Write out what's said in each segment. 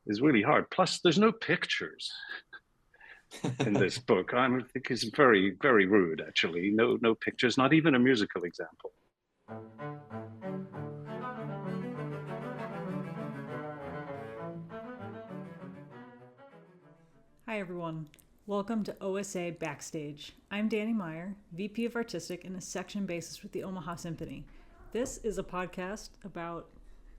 is really hard. Plus, there's no pictures in this book. I think it's very, very rude, actually. No pictures, not even a musical example. Hi everyone. Welcome to OSA Backstage. I'm Dani Meyer, VP of Artistic and a section bassist with the Omaha Symphony. This is a podcast about,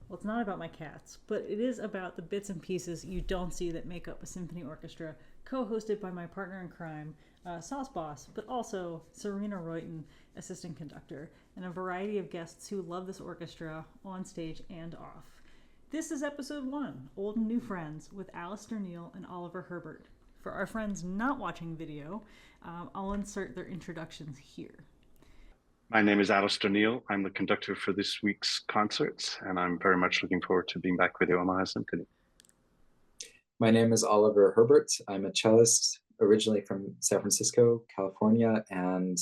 well, it's not about my cats, but it is about the bits and pieces you don't see that make up a symphony orchestra, co-hosted by my partner in crime, Sauce Boss, but also Serena Royton, assistant conductor, and a variety of guests who love this orchestra on stage and off. This is episode 1, Old and New Friends, with Alasdair Neale and Oliver Herbert. For our friends not watching video, I'll insert their introductions here. My name is Alasdair Neale. I'm the conductor for this week's concerts, and I'm very much looking forward to being back with the Omaha Symphony. My name is Oliver Herbert. I'm a cellist originally from San Francisco, California, and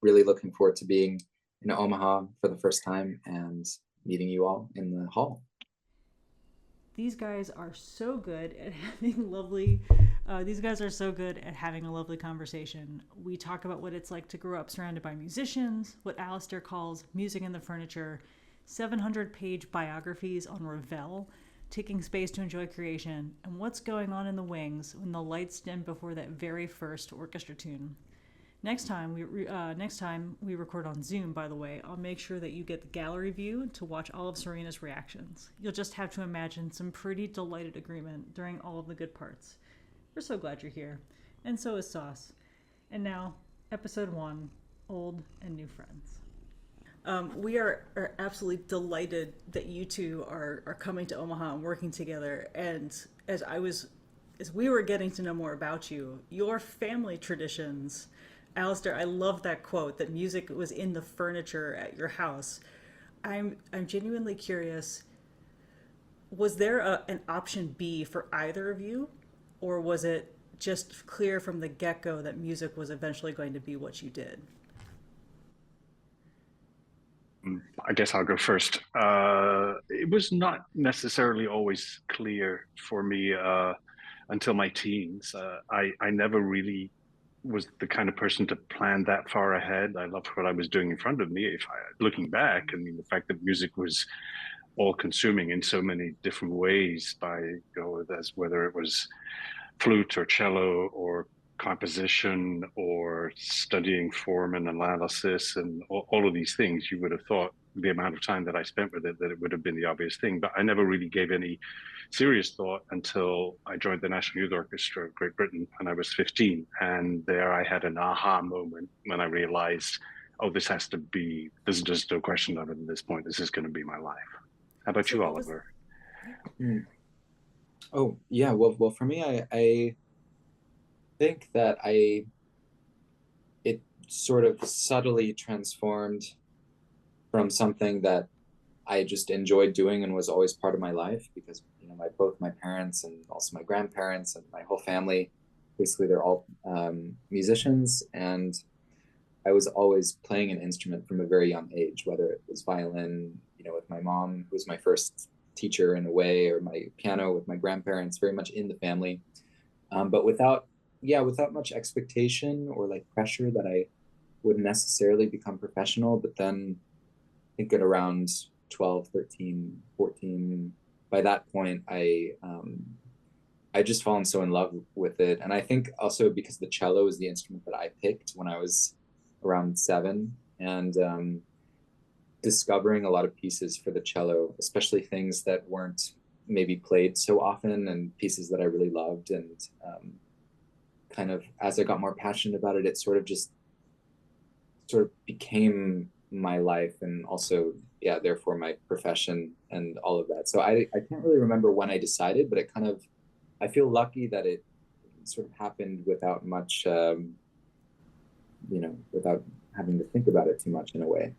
really looking forward to being in Omaha for the first time and meeting you all in the hall. These guys are so good at having a lovely conversation. We talk about what it's like to grow up surrounded by musicians, what Alasdair calls music in the furniture, 700-page biographies on Ravel, taking space to enjoy creation, and what's going on in the wings when the lights dim before that very first orchestra tune. Next time we record on Zoom, by the way, I'll make sure that you get the gallery view to watch all of Serena's reactions. You'll just have to imagine some pretty delighted agreement during all of the good parts. We're so glad you're here. And so is Sauce. And now, episode 1, Old and New Friends. We are absolutely delighted that you two are coming to Omaha and working together. And as we were getting to know more about you, your family traditions. Alasdair, I love that quote that music was in the furniture at your house. I'm genuinely curious, was there an option B for either of you? Or was it just clear from the get-go that music was eventually going to be what you did? I guess I'll go first. It was not necessarily always clear for me until my teens. I never really was the kind of person to plan that far ahead. I loved what I was doing in front of me. Looking back, I mean, the fact that music was all-consuming in so many different ways, as whether it was flute or cello or composition or studying form and analysis and all of these things, you would have thought the amount of time that I spent with it, that it would have been the obvious thing. But I never really gave any serious thought until I joined the National Youth Orchestra of Great Britain when I was 15. And there I had an aha moment when I realized, there's just no question of it at this point. This is going to be my life. How about you, Oliver? Oh, yeah. Well, for me, I think that it sort of subtly transformed from something that I just enjoyed doing and was always part of my life, because both my parents and also my grandparents and my whole family, basically they're all musicians, and I was always playing an instrument from a very young age, whether it was violin, with my mom, who was my first teacher in a way, or my piano with my grandparents, very much in the family, but without much expectation or like pressure that I would necessarily become professional. But then I think at around 12, 13, 14, by that point, I just fallen so in love with it. And I think also because the cello is the instrument that I picked when I was around 7, and discovering a lot of pieces for the cello, especially things that weren't maybe played so often and pieces that I really loved. And kind of as I got more passionate about it, it sort of became my life, and also, therefore my profession and all of that. So I can't really remember when I decided, but I feel lucky that it sort of happened without much, without having to think about it too much in a way.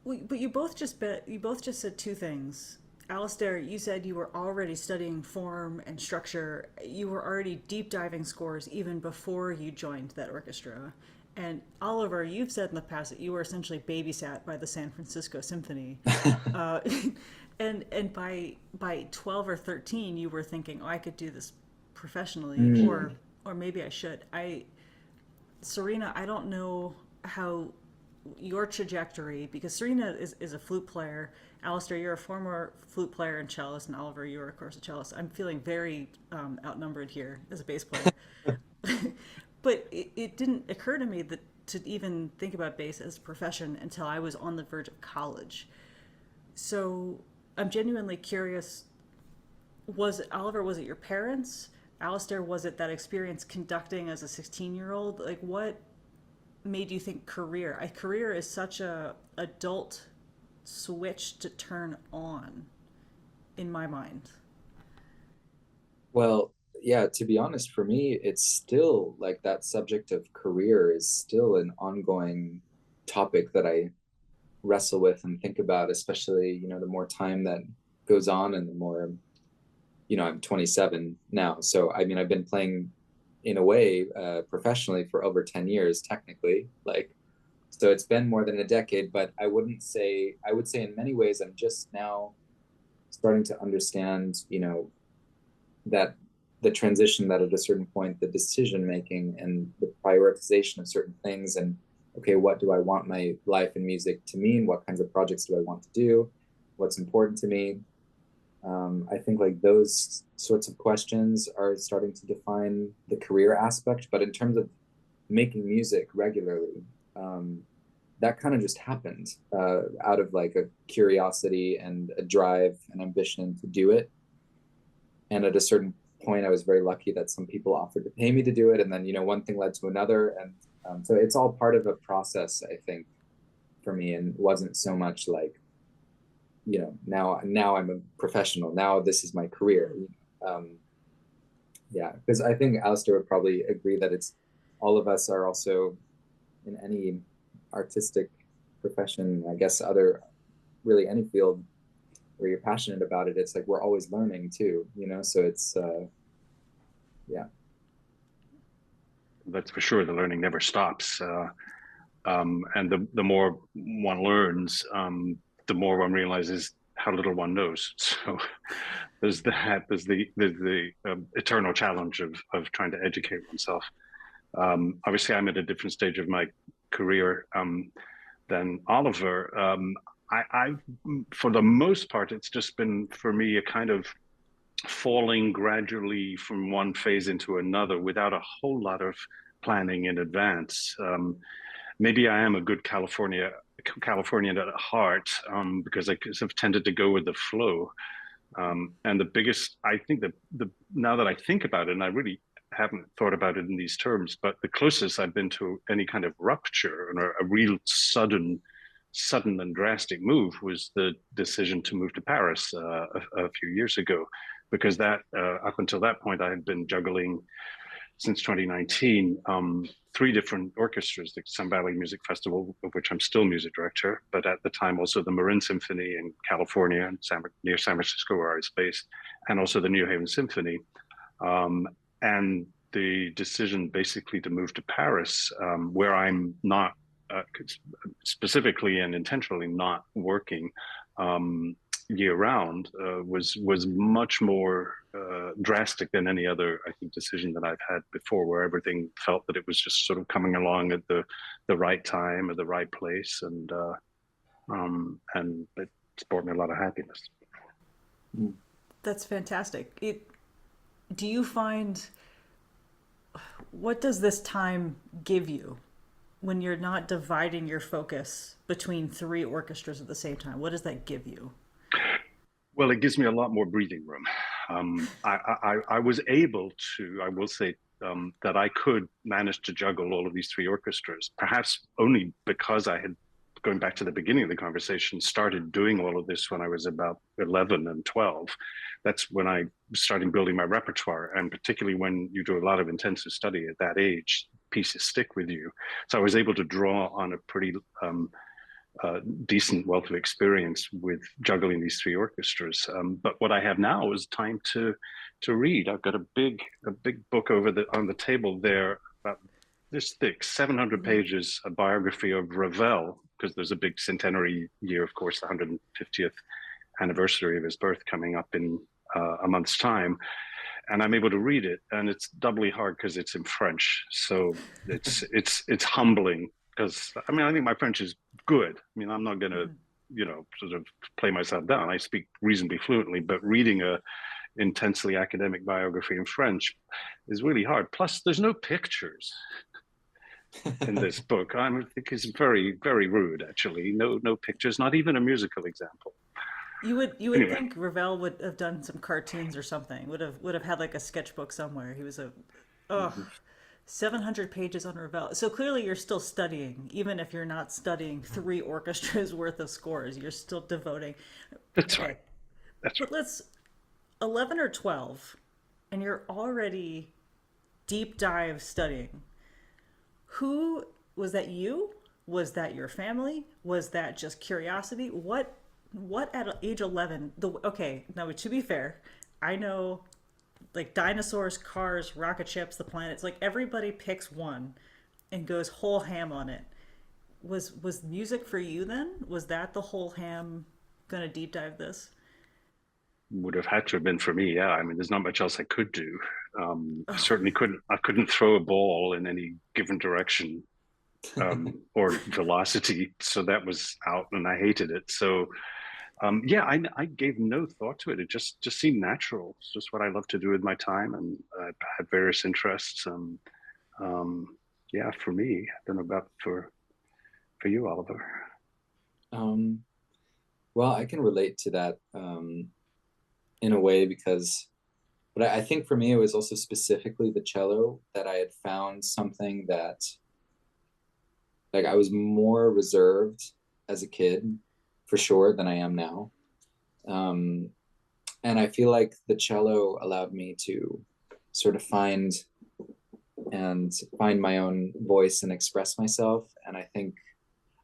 Well, but you both just said two things. Alasdair, you said you were already studying form and structure. You were already deep diving scores even before you joined that orchestra. And Oliver, you've said in the past that you were essentially babysat by the San Francisco Symphony. And by 12 or 13, you were thinking, oh, I could do this professionally, Mm. or maybe I should. Serena, I don't know how your trajectory, because Serena is a flute player. Alasdair, you're a former flute player and cellist, and Oliver, you're of course a cellist. I'm feeling very outnumbered here as a bass player. But it didn't occur to me that to even think about bass as a profession until I was on the verge of college. So I'm genuinely curious. Was it your parents? Alasdair, was it that experience conducting as a 16-year-old? Like, what made you think career? Career is such a adult switch to turn on in my mind. Well, yeah, to be honest, for me, it's still like that subject of career is still an ongoing topic that I wrestle with and think about, especially, the more time that goes on and the more, I'm 27 now. So, I mean, I've been playing in a way professionally for over 10 years, technically. Like, so it's been more than a decade, but I would say in many ways, I'm just now starting to understand, that the transition, that at a certain point, the decision making and the prioritization of certain things, and okay, what do I want my life in music to mean? What kinds of projects do I want to do? What's important to me? I think like those sorts of questions are starting to define the career aspect. But in terms of making music regularly, that kind of just happened out of like a curiosity and a drive and ambition to do it. And at a certain point, I was very lucky that some people offered to pay me to do it. And then, one thing led to another. And so it's all part of a process, I think, for me, and wasn't so much like, now I'm a professional. Now this is my career. Yeah, because I think Alasdair would probably agree that it's all of us are also in any artistic profession, I guess, really any field where you're passionate about it, it's like we're always learning too, so it's yeah. That's for sure. The learning never stops. And the more one learns, the more one realizes how little one knows. So there's the eternal challenge of trying to educate oneself. Obviously, I'm at a different stage of my career than Oliver. I, for the most part, it's just been for me a kind of falling gradually from one phase into another without a whole lot of planning in advance. Maybe I am a good Californian at heart because I have tended to go with the flow. And the biggest, I think the now that I think about it, and I really haven't thought about it in these terms, but the closest I've been to any kind of rupture and a real sudden and drastic move was the decision to move to Paris a few years ago, because that up until that point I had been juggling since 2019 three different orchestras: the Sun Valley Music Festival, of which I'm still music director, but at the time also the Marin Symphony in California and near San Francisco, where I was based, and also the New Haven Symphony. And the decision basically to move to Paris, where I'm not specifically and intentionally not working year round, was much more drastic than any other, I think, decision that I've had before, where everything felt that it was just sort of coming along at the right time, at the right place, and it's brought me a lot of happiness. That's fantastic. Do you find, what does this time give you when you're not dividing your focus between three orchestras at the same time? What does that give you? Well, it gives me a lot more breathing room. I was able to, I will say, that I could manage to juggle all of these three orchestras, perhaps only because I had, going back to the beginning of the conversation, started doing all of this when I was about 11 and 12. That's when I started building my repertoire, and particularly when you do a lot of intensive study at that age, pieces stick with you. So I was able to draw on a pretty decent wealth of experience with juggling these three orchestras. But what I have now is time to read. I've got a big book on the table there, about this thick, 700 pages, a biography of Ravel, because there's a big centenary year, of course, the 150th anniversary of his birth coming up in a month's time, and I'm able to read it, and it's doubly hard because it's in French. So it's humbling, because I mean, I think my French is good. I mean, I'm not going to, sort of play myself down. I speak reasonably fluently, but reading a intensely academic biography in French is really hard. Plus, there's no pictures in this book. I think it's very, very rude, actually. No pictures, not even a musical example. You would Anyway, think Ravel would have done some cartoons or something. Would have had like a sketchbook somewhere. He was a oh 700 pages on Ravel. So clearly you're still studying, even if you're not studying 3 orchestras worth of scores. You're still devoting. that's Okay, right. That's but right. let's 11 or 12, and you're already deep dive studying. Who was that? You? Was that your family? Was that just curiosity? What at age 11? Okay, now to be fair, I know like dinosaurs, cars, rocket ships, the planets. Like everybody picks one and goes whole ham on it. Was music for you then? Was that the whole ham? Gonna deep dive this? Would have had to have been for me. Yeah, I mean, there's not much else I could do. I certainly couldn't. I couldn't throw a ball in any given direction, or velocity. So that was out, and I hated it. So yeah, I gave no thought to it. It just seemed natural. It's just what I love to do with my time, and I had various interests. Um, yeah, for me, I don't know about for you, Oliver. Um, well, I can relate to that in a way because, but I think for me, it was also specifically the cello that I had found something that, like, I was more reserved as a kid, for sure, than I am now. Um, and I feel like the cello allowed me to sort of find my own voice and express myself. And I think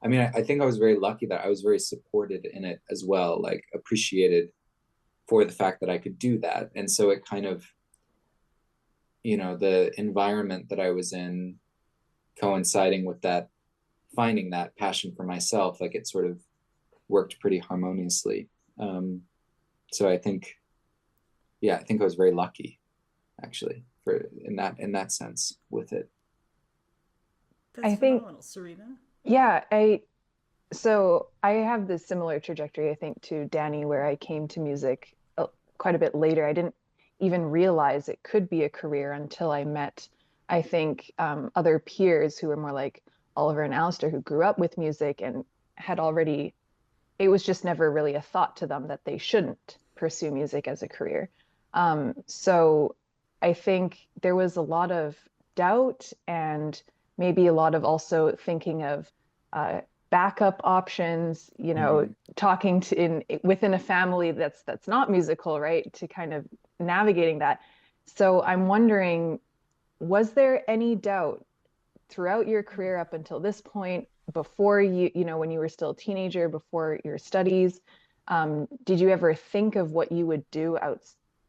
I was very lucky that I was very supported in it as well, like appreciated for the fact that I could do that. And so it kind of, the environment that I was in coinciding with that, finding that passion for myself, like it sort of worked pretty harmoniously. So I think, yeah, I think I was very lucky actually for in that sense with it. That's I think, phenomenal, Serena. yeah, so I have this similar trajectory, I think, to Dani, where I came to music quite a bit later. I didn't even realize it could be a career until I met, I think, other peers who were more like Oliver and Alasdair, who grew up with music and had already, it was just never really a thought to them that they shouldn't pursue music as a career. So I think there was a lot of doubt and maybe a lot of also thinking of backup options, talking to within a family that's not musical, right? To kind of navigating that. So I'm wondering, was there any doubt throughout your career up until this point, before when you were still a teenager, before your studies, did you ever think of what you would do out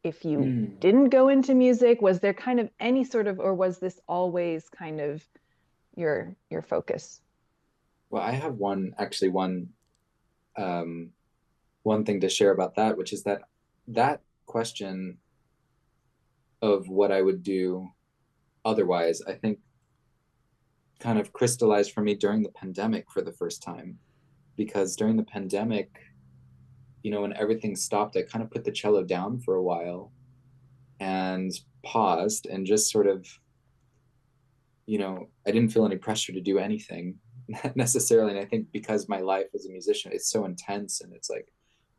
if you didn't go into music? Was there kind of any sort of, or was this always kind of your focus? Well, I have one thing to share about that, which is that question of what I would do otherwise, I think kind of crystallized for me during the pandemic for the first time. Because during the pandemic, when everything stopped, I kind of put the cello down for a while and paused and just sort of, I didn't feel any pressure to do anything necessarily. And I think because my life as a musician, it's so intense and it's like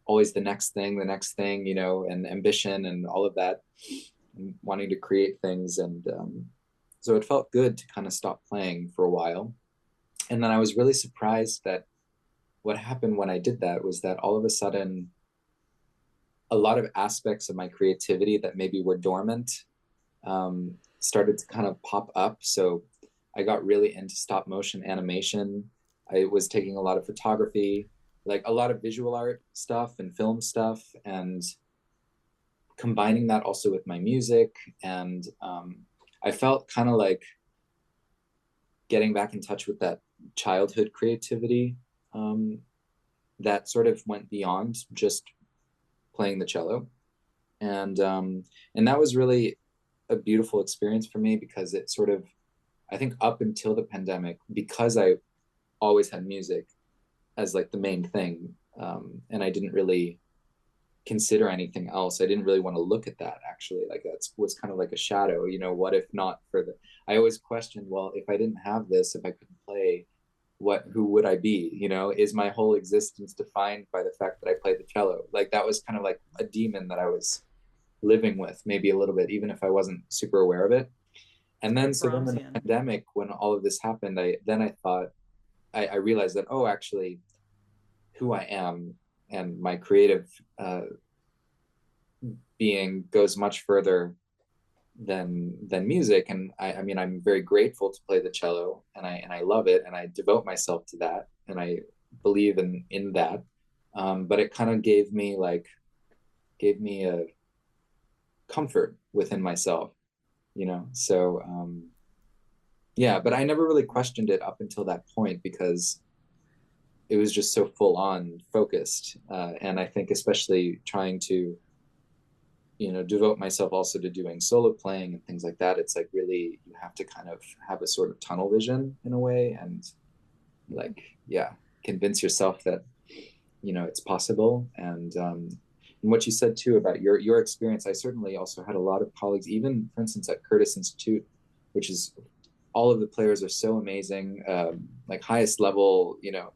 always the next thing, and ambition and all of that, and wanting to create things. And so it felt good to kind of stop playing for a while. And then I was really surprised that what happened when I did that was that all of a sudden, a lot of aspects of my creativity that maybe were dormant started to kind of pop up. So I got really into stop motion animation. I was taking a lot of photography, like a lot of visual art stuff and film stuff, and combining that also with my music. And I felt kind of like getting back in touch with that childhood creativity that sort of went beyond just playing the cello. And that was really a beautiful experience for me, because it sort of, I think up until the pandemic, because I always had music as like the main thing, and I didn't really consider anything else. I didn't really want to look at that, actually. Like that's was kind of like a shadow, you know, what if not for the, I always questioned, well, if I didn't have this, if I couldn't play, who would I be? You know, is my whole existence defined by the fact that I played the cello? Like that was kind of like a demon that I was living with, maybe a little bit, even if I wasn't super aware of it. And then so then in the pandemic, when all of this happened, I thought, I realized that, oh, actually who I am and my creative being goes much further than music. And I mean, I'm very grateful to play the cello, and I love it, and I devote myself to that, and I believe in that. But it kind of gave me a comfort within myself, you know. So yeah, but I never really questioned it up until that point, because it was just so full on focused. And I think especially trying to, you know, devote myself also to doing solo playing and things like that, it's like really, you have to kind of have a sort of tunnel vision in a way, and like, yeah, convince yourself that, you know, it's possible. And what you said too about your experience, I certainly also had a lot of colleagues, even for instance at Curtis Institute, which is, all of the players are so amazing, like highest level, you know.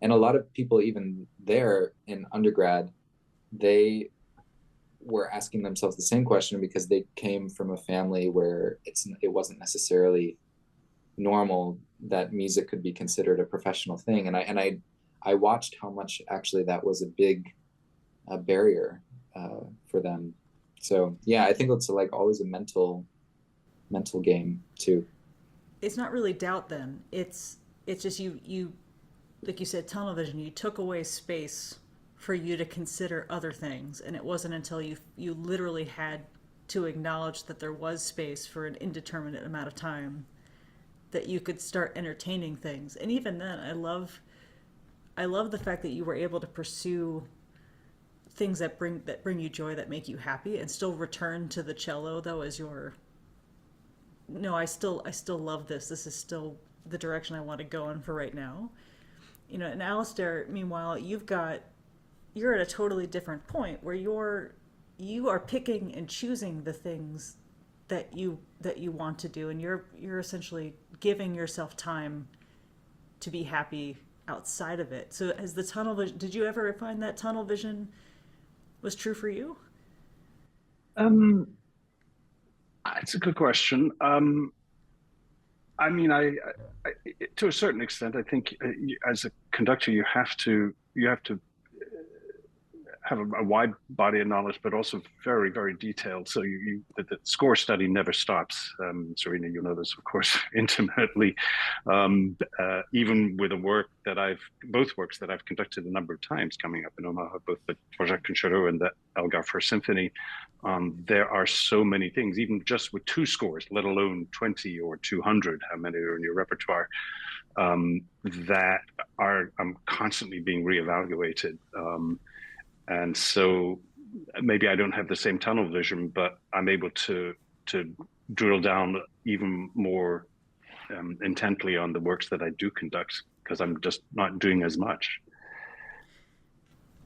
And a lot of people even there in undergrad, they were asking themselves the same question, because they came from a family where it wasn't necessarily normal that music could be considered a professional thing. And I watched how much actually that was a big barrier for them. So yeah, I think it's like always a mental game too. It's not really doubt then. It's just you like you said, tunnel vision. You took away space for you to consider other things, and it wasn't until you literally had to acknowledge that there was space for an indeterminate amount of time that you could start entertaining things. And even then, I love the fact that you were able to pursue things that bring you joy, that make you happy, and still return to the cello though as your, no, I still love this. This is still the direction I want to go in for right now. You know, and Alasdair, meanwhile, you're at a totally different point where you are picking and choosing the things that you want to do, and you're essentially giving yourself time to be happy outside of it. So as the tunnel vision, did you ever find that tunnel vision was true for you? It's a good question. I mean, I to a certain extent, I think as a conductor, you have to have a wide body of knowledge, but also very, very detailed. So the score study never stops. Serena, you know this, of course, intimately. Even with both works that I've conducted a number of times coming up in Omaha, both the Dvorak Concerto and the Elgar First Symphony, there are so many things, even just with two scores, let alone 20 or 200, how many are in your repertoire, that are constantly being reevaluated. And so maybe I don't have the same tunnel vision, but I'm able to drill down even more intently on the works that I do conduct, because I'm just not doing as much.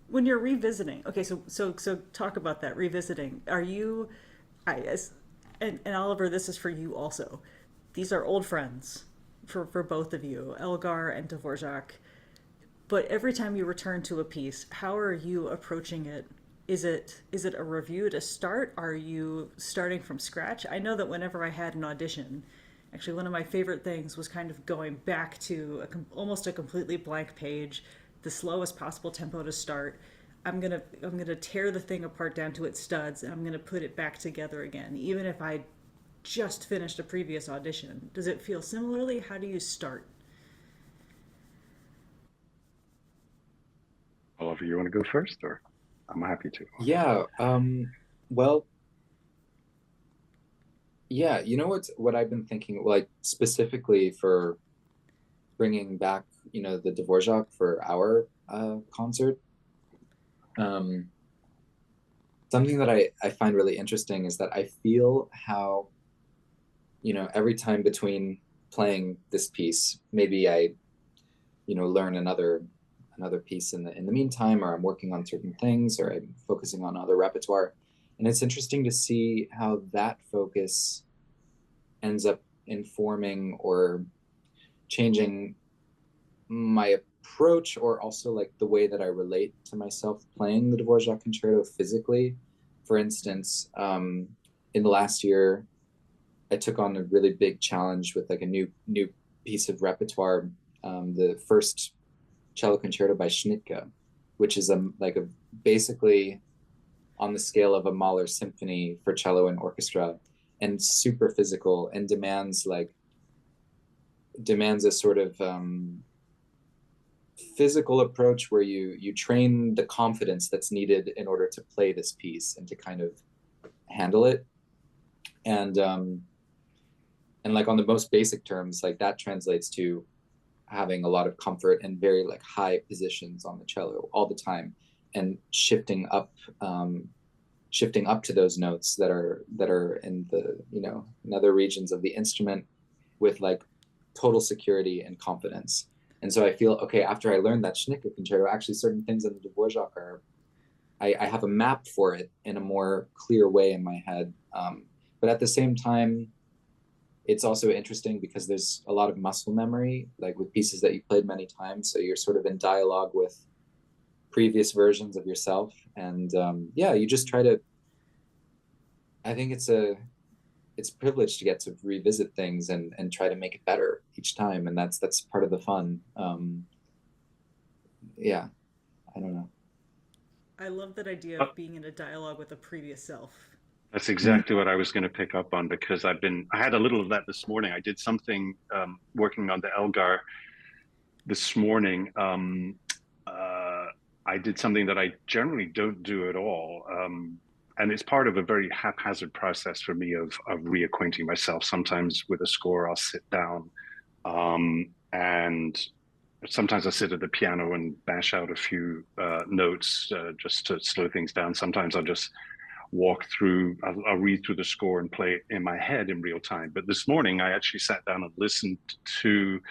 When you're revisiting, okay, so talk about that revisiting. Are you, and Oliver, this is for you also. These are old friends for both of you, Elgar and Dvorak. But every time you return to a piece, how are you approaching it? Is it a review to start? Are you starting from scratch? I know that whenever I had an audition, actually one of my favorite things was kind of going back to almost a completely blank page, the slowest possible tempo to start. I'm gonna tear the thing apart down to its studs, and I'm gonna put it back together again, even if I just finished a previous audition. Does it feel similarly? How do you start? Oliver, you want to go first, or I'm happy to? Yeah. Well, yeah. You know what I've been thinking, like specifically for bringing back, you know, the Dvorak for our concert. Something that I find really interesting is that I feel how, you know, every time between playing this piece, maybe I, you know, learn another piece in the meantime, or I'm working on certain things, or I'm focusing on other repertoire. And it's interesting to see how that focus ends up informing or changing my approach, or also like the way that I relate to myself playing the Dvorak concerto physically. For instance, in the last year, I took on a really big challenge with like a new piece of repertoire, the first cello concerto by Schnittke, which is basically on the scale of a Mahler symphony for cello and orchestra, and super physical, and demands a sort of physical approach where you train the confidence that's needed in order to play this piece and to kind of handle it. And like on the most basic terms, like that translates to having a lot of comfort and very like high positions on the cello all the time, and shifting up to those notes that are in the, you know, in other regions of the instrument with like total security and confidence. And so I feel, okay, after I learned that Schnittke concerto, actually certain things in the Dvorak are, I have a map for it in a more clear way in my head. But at the same time, it's also interesting because there's a lot of muscle memory, like with pieces that you played many times. So you're sort of in dialogue with previous versions of yourself. And yeah, you just try to, I think it's a privilege to get to revisit things and try to make it better each time. And that's part of the fun. Yeah, I don't know. I love that idea of being in a dialogue with a previous self. That's exactly what I was going to pick up on, because I had a little of that this morning. I did something working on the Elgar this morning. I did something that I generally don't do at all. And it's part of a very haphazard process for me of reacquainting myself. Sometimes with a score, I'll sit down, and sometimes I sit at the piano and bash out a few notes just to slow things down. Sometimes I'll just walk through, I'll read through the score and play it in my head in real time. But this morning, I actually sat down and listened to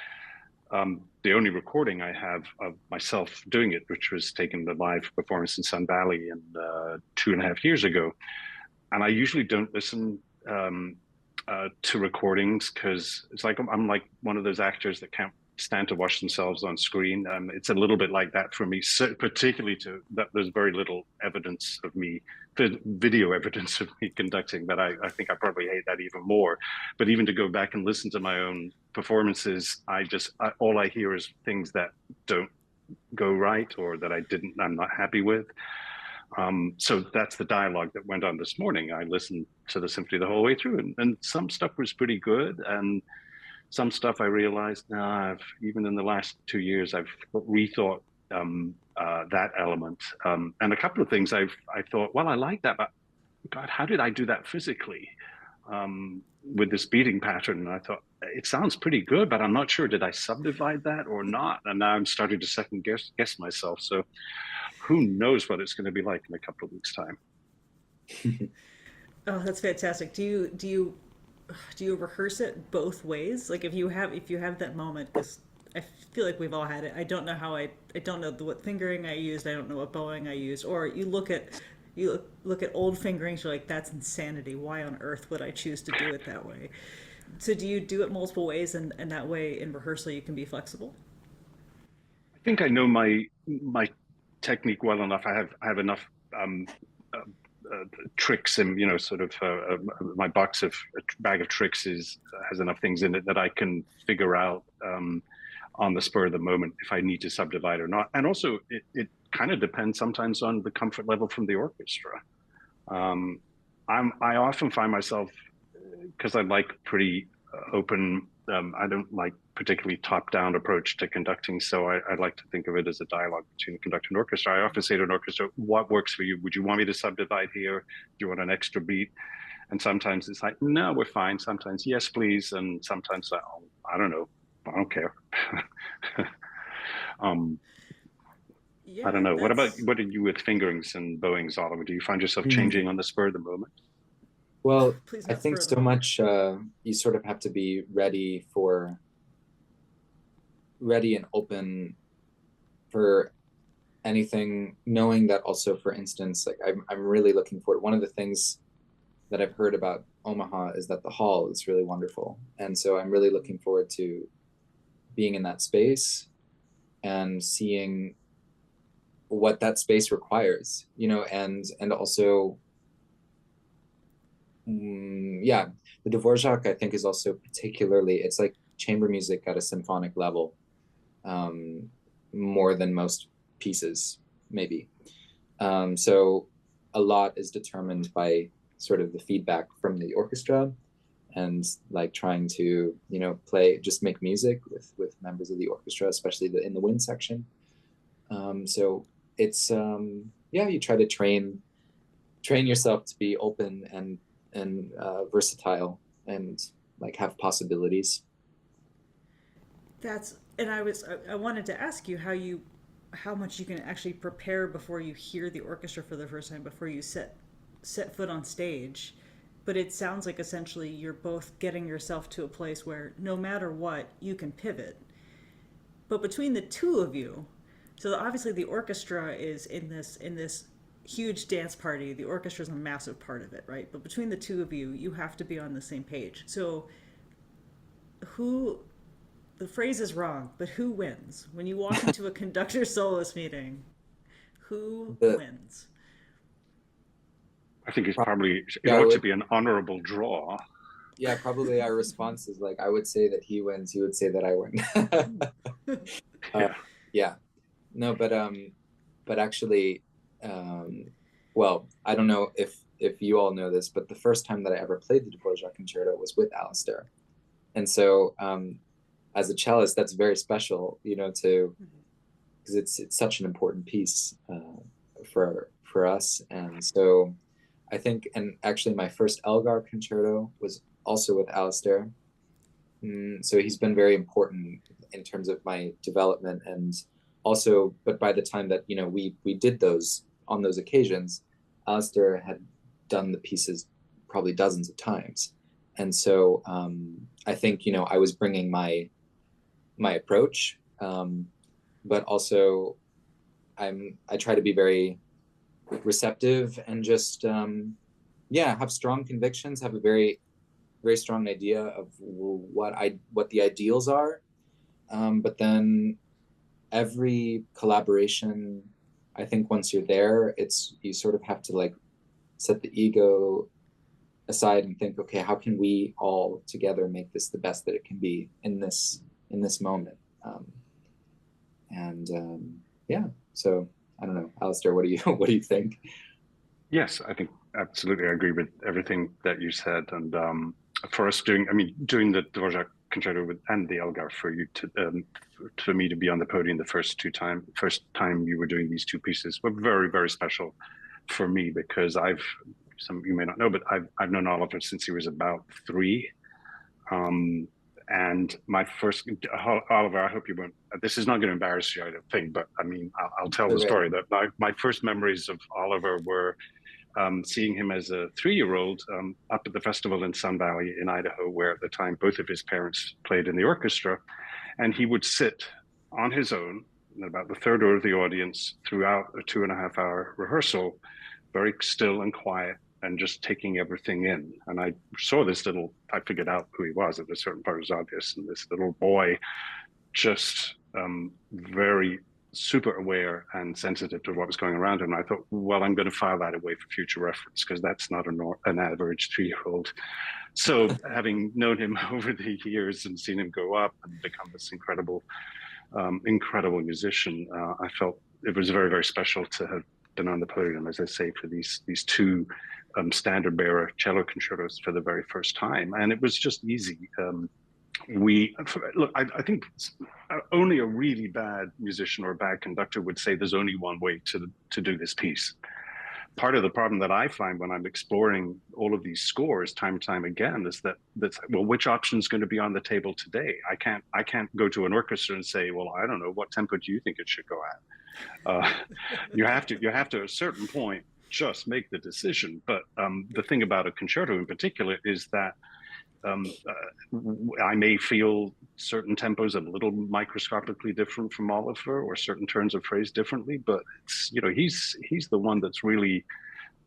the only recording I have of myself doing it, which was taken the live performance in Sun Valley 2.5 years ago. And I usually don't listen to recordings, because it's like I'm like one of those actors that can't stand to watch themselves on screen. It's a little bit like that for me, so particularly to that there's very little evidence of me, video evidence of me conducting, that I think I probably hate that even more. But even to go back and listen to my own performances, all I hear is things that don't go right, or that I'm not happy with. So that's the dialogue that went on this morning. I listened to the symphony the whole way through, and some stuff was pretty good, and some stuff I realized, even in the last 2 years, I've rethought that element. And a couple of things I thought, well, I like that, but God, how did I do that physically with this beating pattern? And I thought, it sounds pretty good, but I'm not sure, did I subdivide that or not? And now I'm starting to second guess myself. So who knows what it's going to be like in a couple of weeks' time. Oh, that's fantastic. Do you rehearse it both ways? Like if you have that moment, because I feel like we've all had it. I don't know how I don't know what fingering I used. I don't know what bowing I used. Or you look at old fingerings. You're like, that's insanity. Why on earth would I choose to do it that way? So do you do it multiple ways, and that way in rehearsal you can be flexible? I think I know my technique well enough. I have enough tricks, and sort of my bag of tricks has enough things in it that I can figure out on the spur of the moment if I need to subdivide or not. And also it kind of depends sometimes on the comfort level from the orchestra. I often find myself, because I like pretty open, I don't like particularly top-down approach to conducting, so I like to think of it as a dialogue between the conductor and orchestra. I often say to an orchestra, what works for you? Would you want me to subdivide here? Do you want an extra beat? And sometimes it's like, no, we're fine. Sometimes, yes, please. And sometimes, I don't know. I don't care. I don't Yeah, know. that's What did you with fingerings and bowings, Oliver? Do you find yourself changing on the spur of the moment? Well, please I not think spur of the so moment. much you sort of have to be ready and open for anything, knowing that also, for instance, like I'm really looking forward. One of the things that I've heard about Omaha is that the hall is really wonderful. And so I'm really looking forward to being in that space and seeing what that space requires, you know, and also yeah, the Dvorak I think is also particularly, it's like chamber music at a symphonic level, um, more than most pieces, maybe. So a lot is determined by sort of the feedback from the orchestra and like trying to, you know, just make music with members of the orchestra, especially in the wind section. So it's yeah, you try to train yourself to be open and versatile and like have possibilities. That's and I wanted to ask you how much you can actually prepare before you hear the orchestra for the first time, before you set foot on stage. But it sounds like essentially you're both getting yourself to a place where no matter what, you can pivot. But between the two of you, so obviously the orchestra is in this huge dance party. The orchestra is a massive part of it, right? But between the two of you, you have to be on the same page. So who the phrase is wrong, but who wins when you walk into a conductor soloist meeting? Who The wins? I think it yeah, I ought to would be an honorable draw. yeah, probably our response is like I would say that he wins, he would say that I win. uh, Yeah. yeah, no, but actually, um, well, I don't know if you all know this, but the first time that I ever played the Dvorak concerto was with Alasdair, and so as a cellist, that's very special, you know, to because it's such an important piece for us, and so I think, and actually, my first Elgar concerto was also with Alasdair. So he's been very important in terms of my development, and also, but by the time that, you know, we did those on those occasions, Alasdair had done the pieces probably dozens of times, and so I think, you know, I was bringing my approach, but also I try to be very receptive and just yeah, have strong convictions, have a very strong idea of what the ideals are, but then every collaboration, I think once you're there, it's you sort of have to like set the ego aside and think, okay, how can we all together make this the best that it can be in this moment, and yeah, so I don't know, Alasdair, what do you what do you think? Yes, I think absolutely. I agree with everything that you said. And for us doing the Dvorak concerto and the Elgar for me to be on the podium the first time you were doing these two pieces were very, very special for me because some of you may not know, but I've known Oliver since he was about 3. And my first, Oliver, I hope you won't, this is not going to embarrass you, I don't think, but I mean, I'll tell the Okay. story that my first memories of Oliver were seeing him as a 3-year-old up at the festival in Sun Valley in Idaho, where at the time both of his parents played in the orchestra. And he would sit on his own in about the third row of the audience throughout a 2.5-hour rehearsal, very still and quiet, and just taking everything in. And I saw I figured out who he was at a certain part, it was obvious. And this little boy just very super aware and sensitive to what was going around him. And I thought, well, I'm going to file that away for future reference because that's not an average 3-year-old. So having known him over the years and seen him go up and become this incredible musician, I felt it was very, very special to have been on the podium, as I say, for these two standard bearer cello concertos for the very first time. And it was just easy. I think only a really bad musician or a bad conductor would say there's only one way to do this piece. Part of the problem that I find when I'm exploring all of these scores time and time again is that's well, which option is going to be on the table today? I can't go to an orchestra and say, well, I don't know, what tempo do you think it should go at? uh, you have to at a certain point just make the decision. But the thing about a concerto in particular is that I may feel certain tempos a little microscopically different from Oliver, or certain turns of phrase differently, but it's, he's the one that's really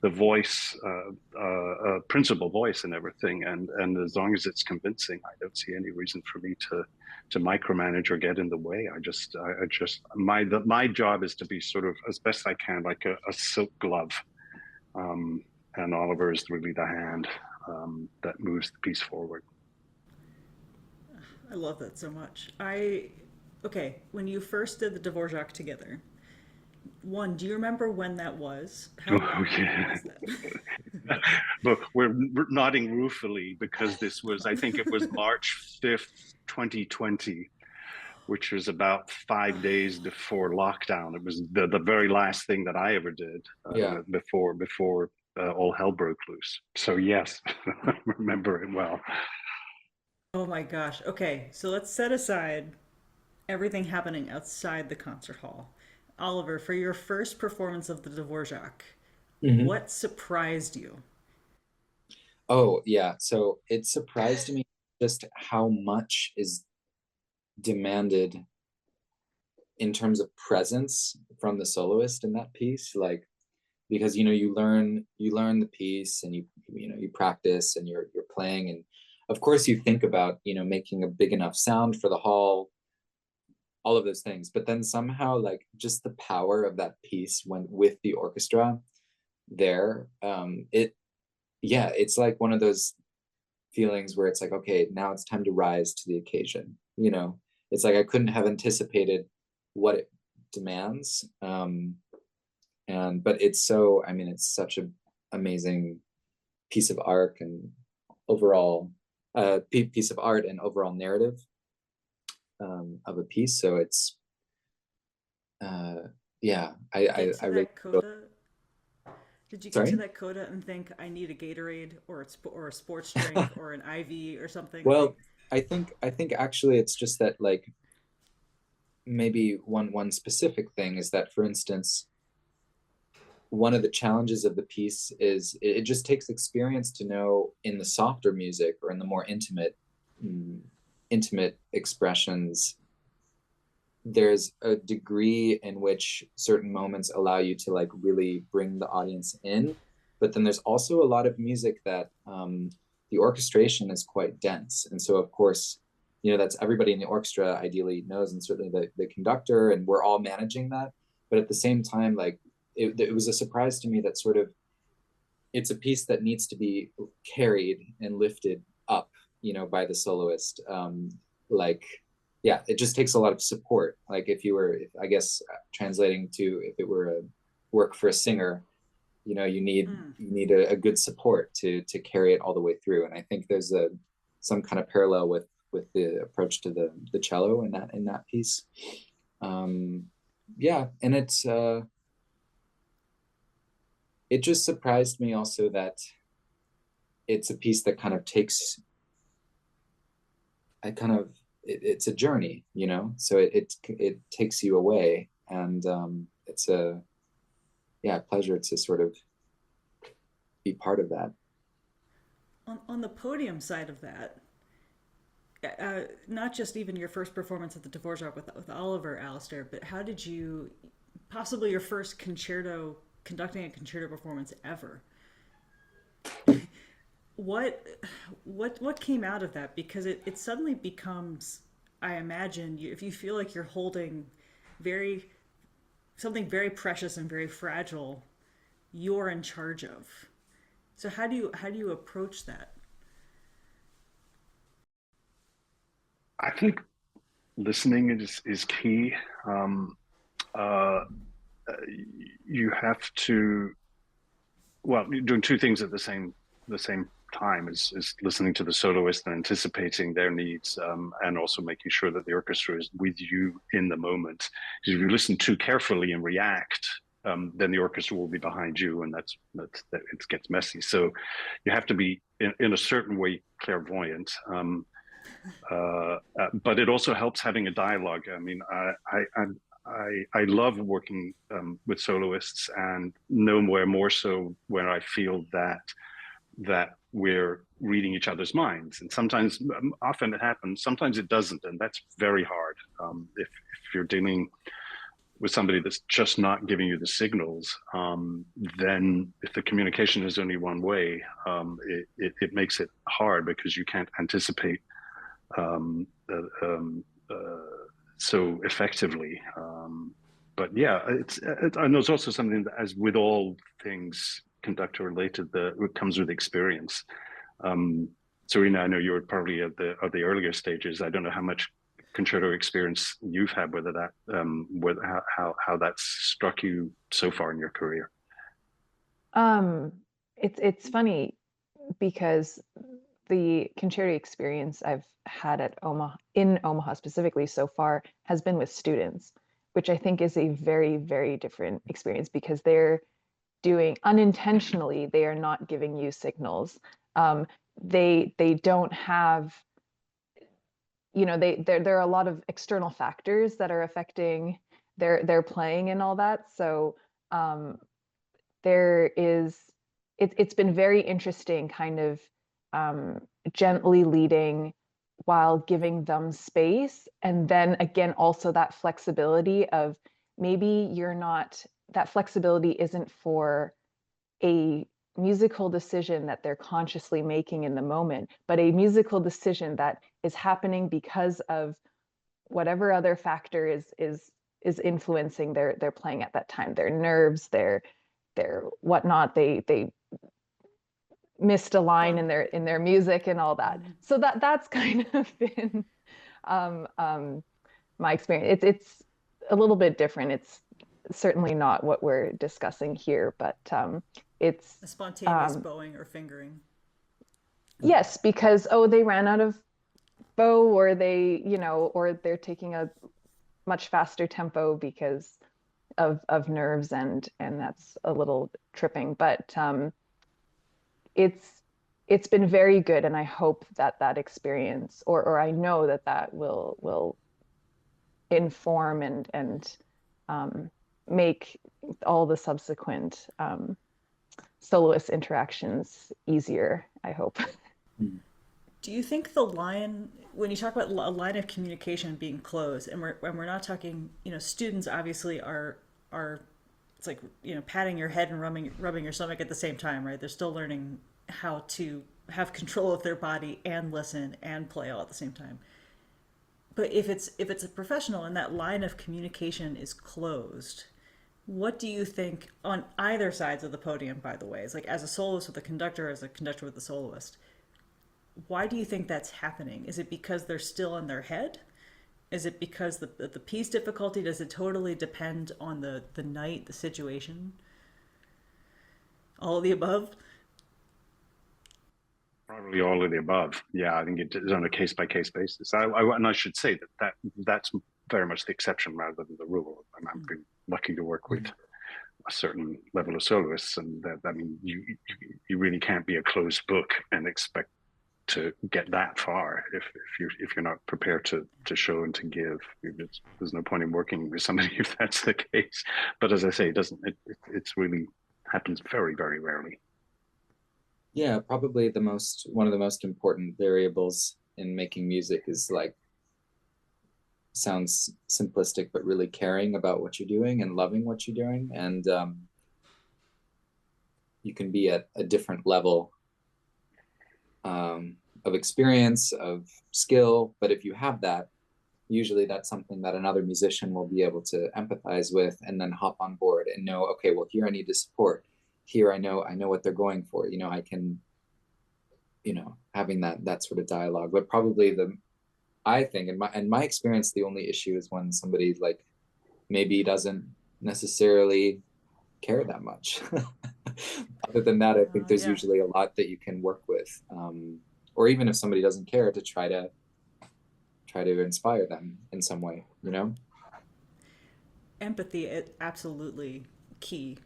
the voice, principal voice in everything. And as long as it's convincing, I don't see any reason for me to micromanage or get in the way. I just my job is to be sort of, as best I can, like a silk glove. And Oliver is really the hand that moves the piece forward. I love that so much. Okay, when you first did the Dvorak together, one, do you remember when that was? How long was that? But we're nodding ruefully because this was, I think it was March 5th, 2020, which was about 5 days before lockdown. It was the very last thing that I ever did before all hell broke loose. So yes, I remember it well. Oh my gosh. Okay, so let's set aside everything happening outside the concert hall. Oliver, for your first performance of the Dvorak, what surprised you? Oh, yeah. So it surprised me just how much is demanded in terms of presence from the soloist in that piece. Like, because you learn the piece, and you practice, and you're playing, and of course you think about making a big enough sound for the hall, all of those things, but then somehow, like, just the power of that piece when with the orchestra there, it's like one of those feelings where it's like, okay, now it's time to rise to the occasion. It's like I couldn't have anticipated what it demands. But it's such an amazing piece of art and overall piece of art and overall narrative of a piece. So it's I really coda. Did you get Sorry? to that coda and think, I need a Gatorade or a sports drink or an IV or something? Well, I think actually it's just that, like, maybe one specific thing is that, for instance, one of the challenges of the piece is it just takes experience to know, in the softer music or in the more intimate expressions, there's a degree in which certain moments allow you to, like, really bring the audience in. But then there's also a lot of music that the orchestration is quite dense. And so, of course, that's everybody in the orchestra ideally knows, and certainly the conductor, and we're all managing that. But at the same time, like, it was a surprise to me that sort of it's a piece that needs to be carried and lifted up, by the soloist. It just takes a lot of support. Like, I guess, translating to, if it were a work for a singer, you need a good support to carry it all the way through. And I think there's some kind of parallel with the approach to the cello in that piece. And it's it just surprised me also that it's a piece that kind of takes it's a journey, so it takes you away, and it's a pleasure to sort of be part of that. On the podium side of that, not just even your first performance at the Dvorak with Oliver, Alasdair, but how did you, possibly your first conducting a concerto performance ever, what came out of that? Because it suddenly becomes, I imagine, if you feel like you're holding something very precious and very fragile, you're in charge of. So how do you approach that? I think listening is key. You have to, well, you're doing two things at the same time, is listening to the soloist and anticipating their needs, and also making sure that the orchestra is with you in the moment. Because if you listen too carefully and react, then the orchestra will be behind you, and that's it gets messy. So you have to be in a certain way clairvoyant. But it also helps having a dialogue. I mean, I love working with soloists, and nowhere more so when I feel that we're reading each other's minds. And sometimes, often it happens, sometimes it doesn't, and that's very hard. If you're dealing with somebody that's just not giving you the signals, then if the communication is only one way, it makes it hard because you can't anticipate so effectively. But yeah, and there's also something that, as with all things conductor related, that comes with experience. Serena, I know you were probably at the earlier stages. I don't know how much concerto experience you've had, whether that how that's struck you so far in your career. It's funny because the concerto experience I've had at Omaha specifically so far has been with students, which I think is a very, very different experience because they're doing unintentionally, they are not giving you signals. They don't have, there are a lot of external factors that are affecting their playing and all that. So it's been very interesting, kind of gently leading while giving them space. And then again, also that flexibility of maybe that flexibility isn't for a musical decision that they're consciously making in the moment, but a musical decision that is happening because of whatever other factor is influencing their playing at that time, their nerves, their whatnot, they missed a line in their music and all that. So that's kind of been my experience. It's a little bit different. It's certainly not what we're discussing here, but it's a spontaneous bowing or fingering. Yes, because they ran out of bow, or or they're taking a much faster tempo because of nerves, and that's a little tripping. But it's been very good, and I hope that experience, or I know that will inform and make all the subsequent soloist interactions easier, I hope. Do you think the line, when you talk about a line of communication being closed, and we're not talking, students obviously are it's like, patting your head and rubbing your stomach at the same time, right? They're still learning how to have control of their body and listen and play all at the same time. But if it's a professional and that line of communication is closed, what do you think on either sides of the podium, by the way? It's like as a soloist with a conductor, as a conductor with a soloist. Why do you think that's happening? Is it because they're still in their head? Is it because the piece difficulty? Does it totally depend on the night, the situation? All of the above? Probably all of the above. Yeah, I think it is on a case-by-case basis. And I should say that's very much the exception rather than the rule. And I've been lucky to work with a certain level of soloists, and I mean, you really can't be a closed book and expect to get that far if you're not prepared to show and to give. There's no point in working with somebody if that's the case. But as I say, it's really happens very, very rarely. Yeah, probably one of the most important variables in making music is, like, sounds simplistic, but really caring about what you're doing and loving what you're doing. And you can be at a different level of experience, of skill, but if you have that, usually that's something that another musician will be able to empathize with and then hop on board and know, okay, well, here I need to support. Here I know what they're going for. I can, having that sort of dialogue. But probably I think in my experience, the only issue is when somebody, like, maybe doesn't necessarily care that much. Other than that, I think there's usually a lot that you can work with. Or even if somebody doesn't care, to try to inspire them in some way, Empathy is absolutely key.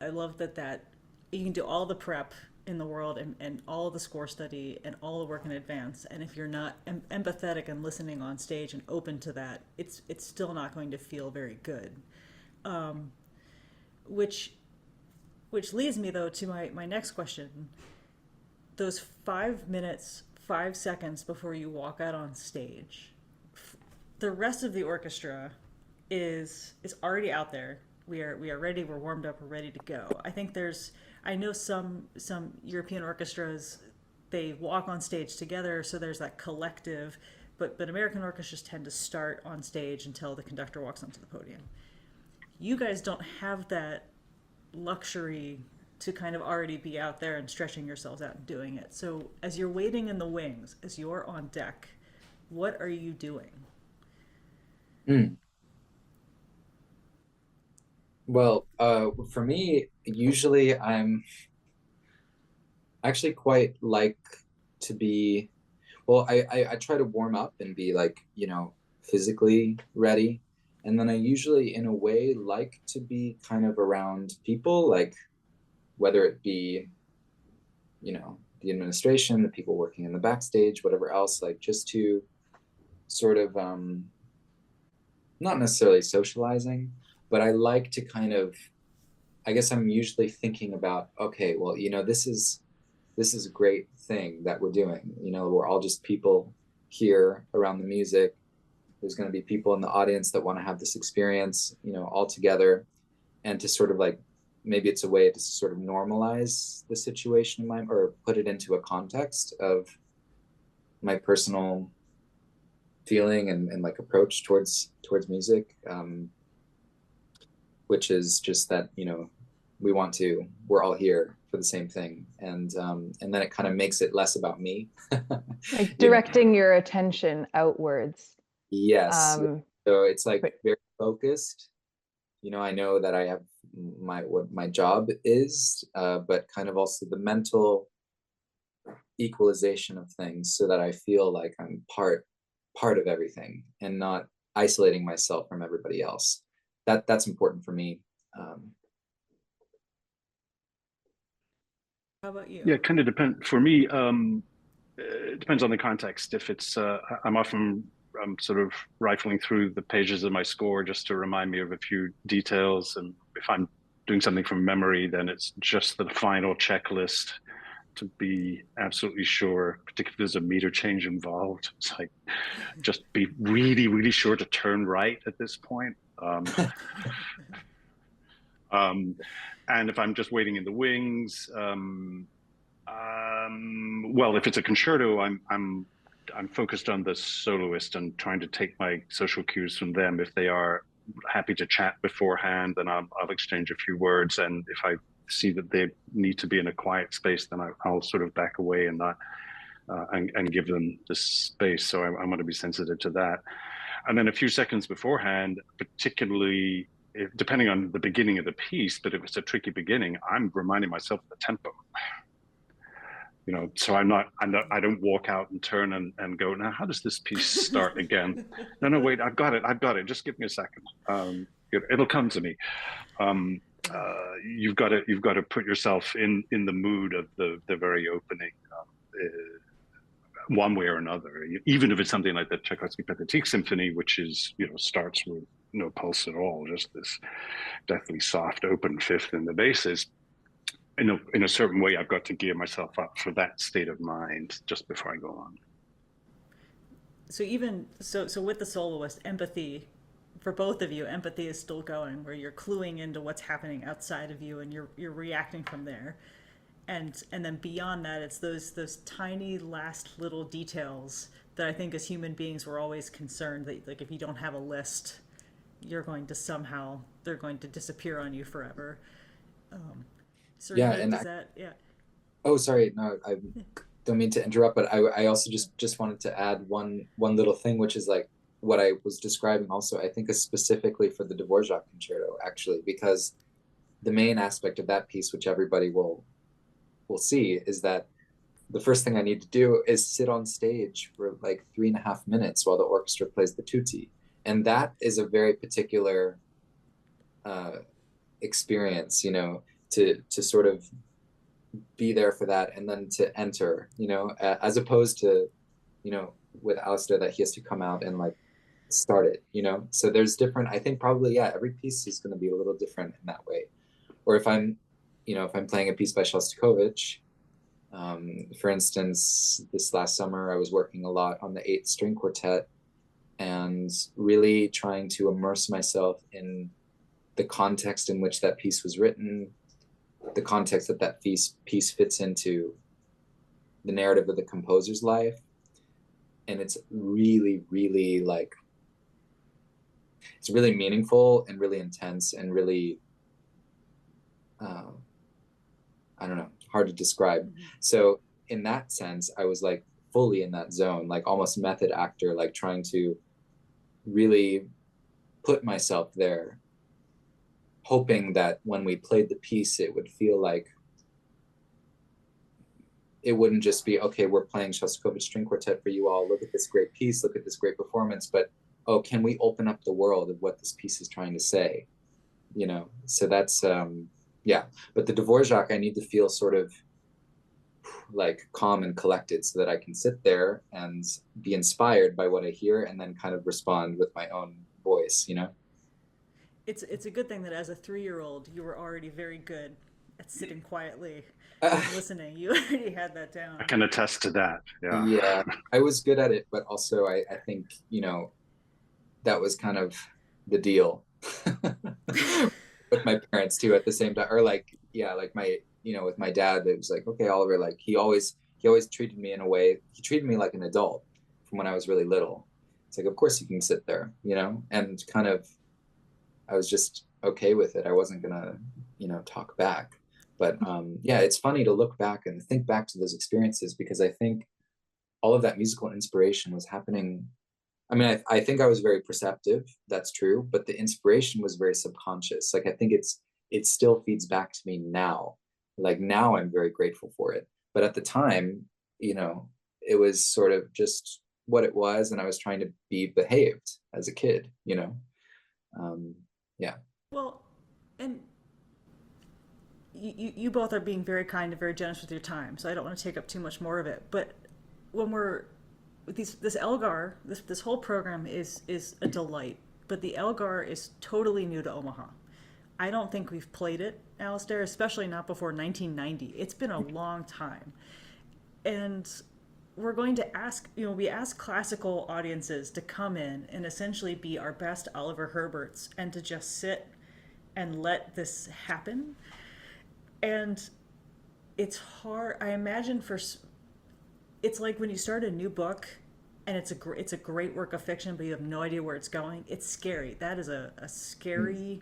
I love that you can do all the prep in the world, and all of the score study and all the work in advance, and if you're not empathetic and listening on stage and open to that, it's still not going to feel very good. Which leads me though to my next question. Those 5 minutes, 5 seconds before you walk out on stage, the rest of the orchestra is already out there. We are ready. We're warmed up. We're ready to go. I know some European orchestras, they walk on stage together, so there's that collective. But American orchestras tend to start on stage until the conductor walks onto the podium. You guys don't have that luxury to kind of already be out there and stretching yourselves out and doing it. So as you're waiting in the wings, as you're on deck, what are you doing? Well, for me, usually I'm actually quite like to be, well, I try to warm up and be like, you know, physically ready. And then I usually, in a way, like to be kind of around people, like whether it be, you know, the administration, the people working in the backstage, whatever else, like just to sort of, not necessarily socializing, but I like to kind of, I guess I'm usually thinking about, okay, well, you know, this is a great thing that we're doing. You know, we're all just people here around the music. There's going to be people in the audience that want to have this experience, you know, all together, and to sort of like, maybe it's a way to sort of normalize the situation in my, or put it into a context of my personal feeling and like approach towards music, which is just that, you know, we're all here for the same thing, and then it kind of makes it less about me. Like directing your attention outwards. Yes. So it's like very focused. You know, I know that I have what my job is, but kind of also the mental equalization of things, so that I feel like I'm part of everything and not isolating myself from everybody else. That's important for me. How about you? Yeah, kind of depend for me. It depends on the context. If it's, I'm often sort of rifling through the pages of my score just to remind me of a few details, and if I'm doing something from memory, then it's just the final checklist to be absolutely sure, particularly if there's a meter change involved. It's like, just be really, really sure to turn right at this point. And if I'm just waiting in the wings, well, if it's a concerto, I'm focused on the soloist and trying to take my social cues from them. If they are happy to chat beforehand, then I'll exchange a few words. And if I see that they need to be in a quiet space, then I'll sort of back away and not and give them the space. So I want to be sensitive to that. And then a few seconds beforehand, particularly depending on the beginning of the piece, but if it's a tricky beginning, I'm reminding myself of the tempo. You know, so I don't walk out and turn and go, now how does this piece start again? No, wait, I've got it. Just give me a second. It'll come to me. You've got to put yourself in the mood of the very opening, one way or another. Even if it's something like the Tchaikovsky Pathetique Symphony, which is, you know, starts with no pulse at all, just this deathly soft open fifth in the basses. In a certain way, I've got to gear myself up for that state of mind just before I go on. So even so with the soloist, empathy for both of you, empathy is still going, where you're cluing into what's happening outside of you and you're reacting from there. And then beyond that, it's those tiny last little details that I think as human beings we're always concerned that, like, if you don't have a list, they're going to disappear on you forever. Yeah, and oh, sorry, no, I don't mean to interrupt, but I also just wanted to add one little thing, which is like what I was describing also, I think is specifically for the Dvorak concerto, actually, because the main aspect of that piece, which everybody will see, is that the first thing I need to do is sit on stage for like 3.5 minutes while the orchestra plays the tutti. And that is a very particular experience, you know, to sort of be there for that and then to enter, as opposed to, with Alasdair that he has to come out and like start it, So there's different, I think probably, yeah, every piece is going to be a little different in that way. Or if I'm playing a piece by Shostakovich, for instance, this last summer I was working a lot on the 8-string quartet and really trying to immerse myself in the context in which that piece was written, the context that that piece fits into the narrative of the composer's life. And it's really, really like, it's really meaningful and really intense and really, I don't know, hard to describe. Mm-hmm. So in that sense, I was like fully in that zone, like almost method actor, like trying to really put myself there, hoping that when we played the piece, it would feel like it wouldn't just be, okay, we're playing Shostakovich String Quartet for you all. Look at this great piece, look at this great performance, but, oh, can we open up the world of what this piece is trying to say? So that's, yeah. But the Dvorak, I need to feel sort of like calm and collected so that I can sit there and be inspired by what I hear and then kind of respond with my own voice, It's a good thing that as a 3-year-old, you were already very good at sitting quietly and listening. You already had that down. I can attest to that. Yeah. Yeah, I was good at it, but also I think, that was kind of the deal with my parents too at the same time. Or like, yeah, like my, with my dad, it was like, okay, Oliver, like he always treated me in a way, he treated me like an adult from when I was really little. It's like, of course you can sit there, and kind of, I was just okay with it. I wasn't gonna, talk back. But yeah, it's funny to look back and think back to those experiences, because I think all of that musical inspiration was happening. I mean, I think I was very perceptive, that's true, but the inspiration was very subconscious. Like, I think it still feeds back to me now. Like now I'm very grateful for it. But at the time, it was sort of just what it was, and I was trying to be behaved as a kid, yeah. Well, and you both are being very kind and very generous with your time, so I don't want to take up too much more of it. But when we're this Elgar, this whole program is a delight. But the Elgar is totally new to Omaha. I don't think we've played it, Alasdair, especially not before 1990. It's been a long time, and we're going to ask, we ask classical audiences to come in and essentially be our best Oliver Herberts and to just sit and let this happen. And it's hard, I imagine, it's like when you start a new book and it's a great work of fiction, but you have no idea where it's going. It's scary. That is a scary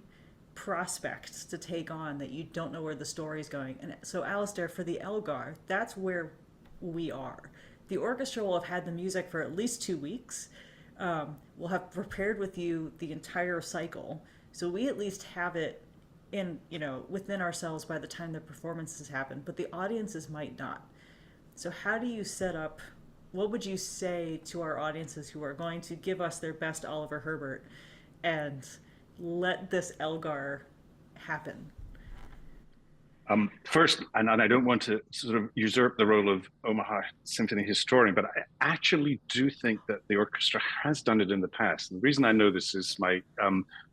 prospect to take on, that you don't know where the story is going. And so, Alasdair, for the Elgar, that's where we are. The orchestra will have had the music for at least 2 weeks. We'll have prepared with you the entire cycle, so we at least have it in, within ourselves by the time the performances happen, but the audiences might not. So how do you set up, what would you say to our audiences who are going to give us their best Oliver Herbert and let this Elgar happen? First, and I don't want to sort of usurp the role of Omaha Symphony historian, but I actually do think that the orchestra has done it in the past. And the reason I know this is one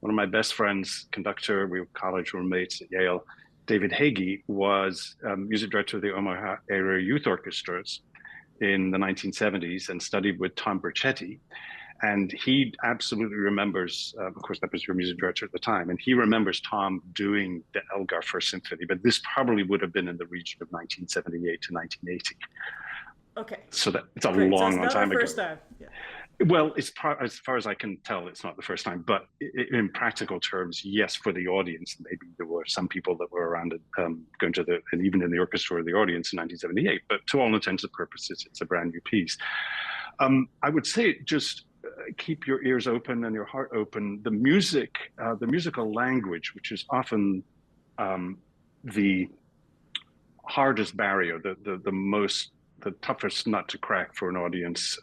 of my best friends, conductor, we were college roommates at Yale, David Hagee, was music director of the Omaha area youth orchestras in the 1970s and studied with Tom Berchetti. And he absolutely remembers, of course, that was your music director at the time, and he remembers Tom doing the Elgar First Symphony, but this probably would have been in the region of 1978 to 1980. Okay. So that it's a long time ago. First time. Yeah. Well, as far as I can tell, it's not the first time, but in practical terms, yes, for the audience, maybe there were some people that were around going to and even in the orchestra or the audience in 1978, but to all intents and purposes, it's a brand new piece. I would say just keep your ears open and your heart open. The musical language, which is often the hardest barrier, the toughest nut to crack for an audience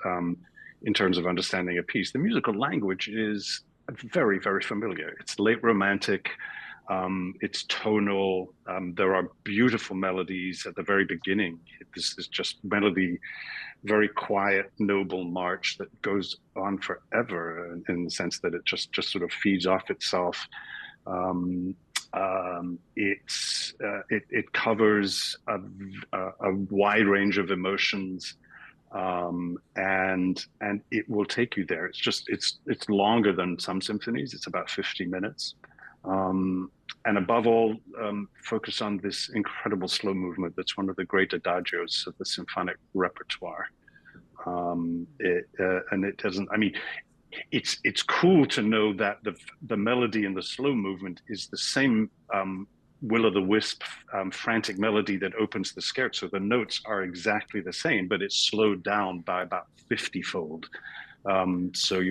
in terms of understanding a piece. The musical language is very, very familiar. It's late Romantic. It's tonal. There are beautiful melodies at the very beginning. This is just melody, very quiet, noble march that goes on forever in the sense that it just sort of feeds off itself. It covers a wide range of emotions, and it will take you there. It's longer than some symphonies. It's about 50 minutes, and above all, focus on this incredible slow movement that's one of the great adagios of the symphonic repertoire. And it doesn't. I mean, it's cool to know that the melody in the slow movement is the same will-o'-the-wisp frantic melody that opens the scherzo. The notes are exactly the same, but it's slowed down by about 50-fold. So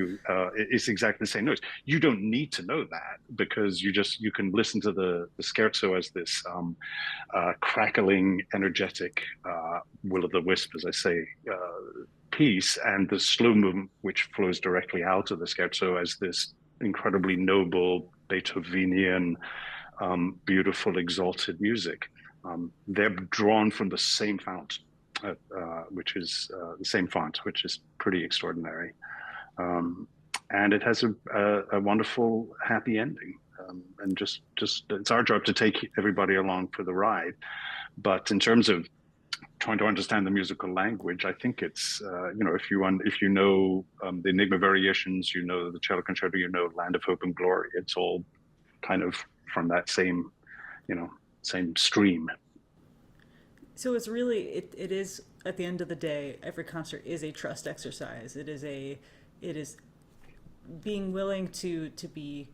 it's exactly the same notes. You don't need to know that because you can listen to the scherzo as this crackling, energetic will-o'-the-wisp, as I say, piece, and the slow movement, which flows directly out of the scherzo, as this incredibly noble Beethovenian, beautiful, exalted music. They're drawn from the same font, which is the same font, which is pretty extraordinary. And it has a wonderful, happy ending. And just it's our job to take everybody along for the ride. But in terms of trying to understand the musical language, I think it's if you know the Enigma Variations, you know the Cello Concerto, you know Land of Hope and Glory. It's all kind of from that same stream. So it's really it is, at the end of the day, every concert is a trust exercise. It is being willing to be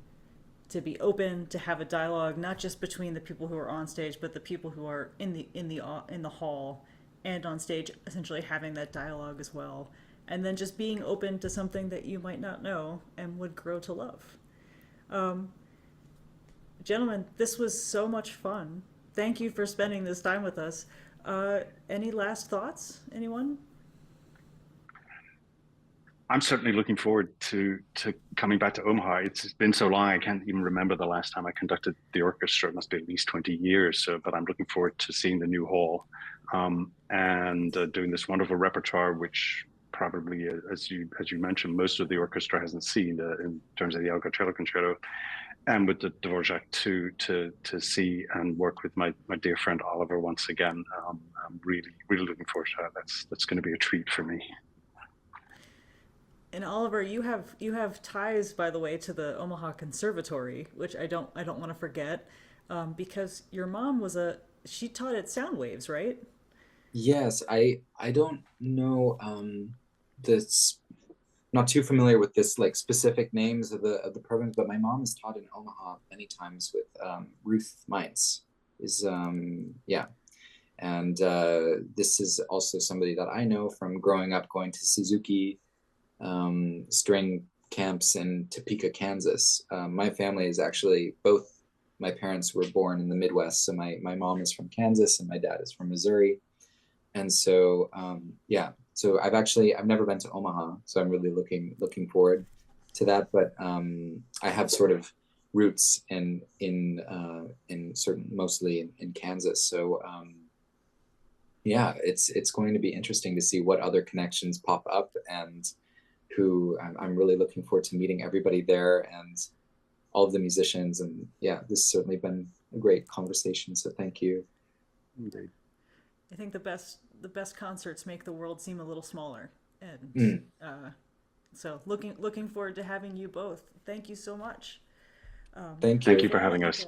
open, to have a dialogue, not just between the people who are on stage, but the people who are in the hall and on stage, essentially having that dialogue as well. And then just being open to something that you might not know and would grow to love. Gentlemen, this was so much fun. Thank you for spending this time with us. Any last thoughts, anyone? I'm certainly looking forward to coming back to Omaha. It's been so long, I can't even remember the last time I conducted the orchestra. It must be at least 20 years. But I'm looking forward to seeing the new hall, and doing this wonderful repertoire, which probably, as you mentioned, most of the orchestra hasn't seen in terms of the Allegro Cello Concerto, and with the Dvorak to see and work with my dear friend Oliver once again. I'm really looking forward to that. That's going to be a treat for me. And Oliver, you have ties, by the way, to the Omaha Conservatory, which I don't want to forget, because your mom she taught at Soundwaves, right? Yes, I don't know this, not too familiar with this like specific names of the programs, but my mom has taught in Omaha many times with Ruth Meintz is yeah. And this is also somebody that I know from growing up going to Suzuki string camps in Topeka, Kansas. My family is actually, both my parents were born in the Midwest. So my mom is from Kansas and my dad is from Missouri. And so, yeah, so I've never been to Omaha, so I'm really looking forward to that. But I have sort of roots in certain, mostly in Kansas. So yeah, it's going to be interesting to see what other connections pop up, and who I'm really looking forward to meeting everybody there and all of the musicians. And yeah, this has certainly been a great conversation. So thank you. Indeed. I think the best concerts make the world seem a little smaller, and so looking forward to having you both. Thank you so much. Thank you. Thank you for having us.